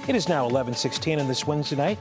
It is now 11:16 on this Wednesday night.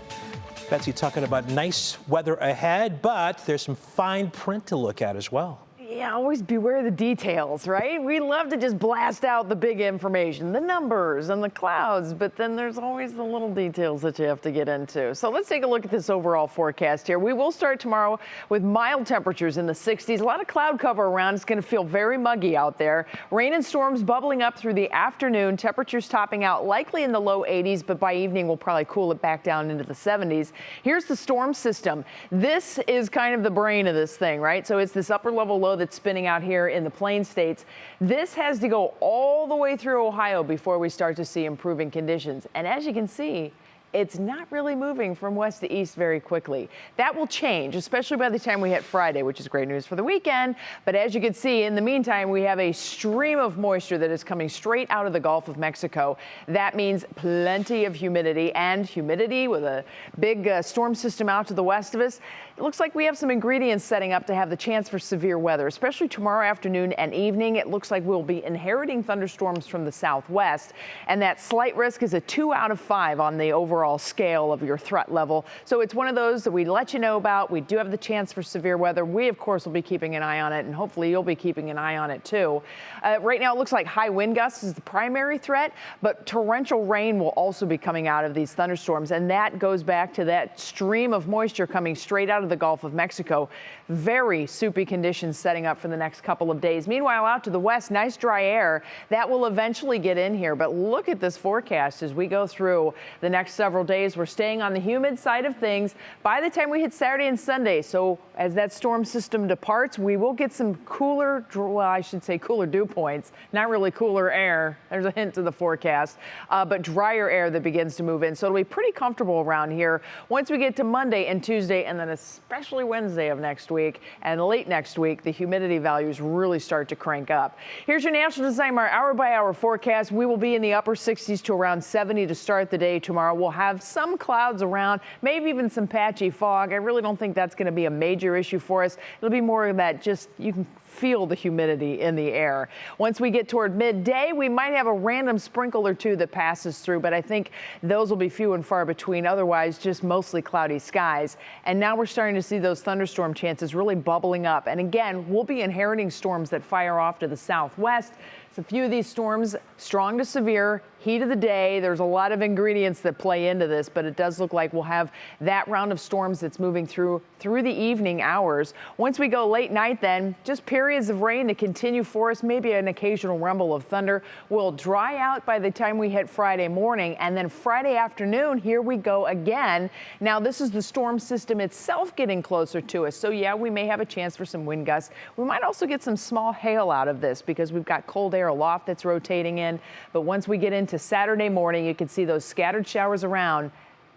Betsy talking about nice weather ahead, but there's some fine print to look at as well. Yeah, always beware the details, right? We love to just blast out the big information, the numbers and the clouds, but then there's always the little details that you have to get into. So let's take a look at this overall forecast here. We will start tomorrow with mild temperatures in the 60s. A lot of cloud cover around. It's going to feel very muggy out there. Rain and storms bubbling up through the afternoon. Temperatures topping out likely in the low 80s, but by evening we'll probably cool it back down into the 70s. Here's the storm system. This is kind of the brain of this thing, right? So it's this upper level low that's spinning out here in the Plain States. This has to go all the way through Ohio before we start to see improving conditions. And as you can see, it's not really moving from west to east very quickly. That will change, especially by the time we hit Friday, which is great news for the weekend. But as you can see, in the meantime, we have a stream of moisture that is coming straight out of the Gulf of Mexico. That means plenty of humidity, and humidity with a big storm system out to the west of us. It looks like we have some ingredients setting up to have the chance for severe weather, especially tomorrow afternoon and evening. It looks like we'll be inheriting thunderstorms from the southwest, and that slight risk is a 2 out of 5 on the overall scale of your threat level. So it's one of those that we let you know about. We do have the chance for severe weather. We, of course, will be keeping an eye on it, and hopefully you'll be keeping an eye on it too. Right now, it looks like high wind gusts is the primary threat, but torrential rain will also be coming out of these thunderstorms, and that goes back to that stream of moisture coming straight out of the Gulf of Mexico. Very soupy conditions setting up for the next couple of days. Meanwhile, out to the west, nice dry air that will eventually get in here. But look at this forecast as we go through the next several days. We're staying on the humid side of things by the time we hit Saturday and Sunday. So as that storm system departs, we will get some cooler, well, I should say cooler dew points, not really cooler air. There's a hint to the forecast, but drier air that begins to move in. So it'll be pretty comfortable around here once we get to Monday and Tuesday, and then especially Wednesday of next week and late next week, the humidity values really start to crank up. Here's your National Design hour by hour forecast. We will be in the upper 60s to around 70 to start the day tomorrow. We'll have some clouds around, maybe even some patchy fog. I really don't think that's going to be a major issue for us. It'll be more of that, just you can feel the humidity in the air. Once we get toward midday, we might have a random sprinkle or two that passes through, but I think those will be few and far between. Otherwise, just mostly cloudy skies. And now we're starting to see those thunderstorm chances really bubbling up. And again, we'll be inheriting storms that fire off to the southwest. So a few of these storms, strong to severe, heat of the day. There's a lot of ingredients that play into this, but it does look like we'll have that round of storms that's moving through the evening hours. Once we go late night, then just periods of rain to continue for us, maybe an occasional rumble of thunder. Will dry out by the time we hit Friday morning, and then Friday afternoon, here we go again. Now this is the storm system itself getting closer to us. So yeah, we may have a chance for some wind gusts. We might also get some small hail out of this because we've got cold air aloft that's rotating in. But once we get into Saturday morning, you can see those scattered showers around,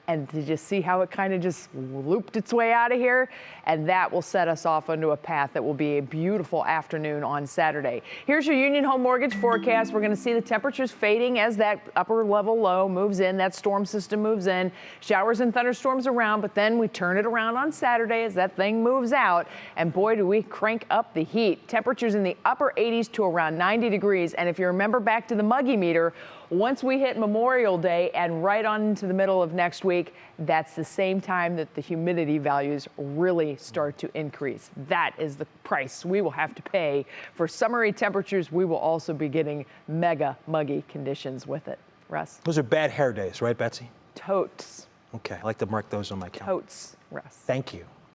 and to just see how it kind of just looped its way out of here, and that will set us off onto a path that will be a beautiful afternoon on Saturday. Here's your Union Home Mortgage forecast. We're going to see the temperatures fading as that upper level low moves in, that storm system moves in, showers and thunderstorms around, but then we turn it around on Saturday as that thing moves out, and boy, do we crank up the heat. Temperatures in the upper 80s to around 90 degrees, and if you remember back to the muggy meter, once we hit Memorial Day and right on into the middle of next week, that's the same time that the humidity values really start to increase. That is the price we will have to pay for summery temperatures. We will also be getting mega muggy conditions with it. Russ? Those are bad hair days, right, Betsy? Totes. Okay, I like to mark those on my calendar. Totes, Russ. Thank you.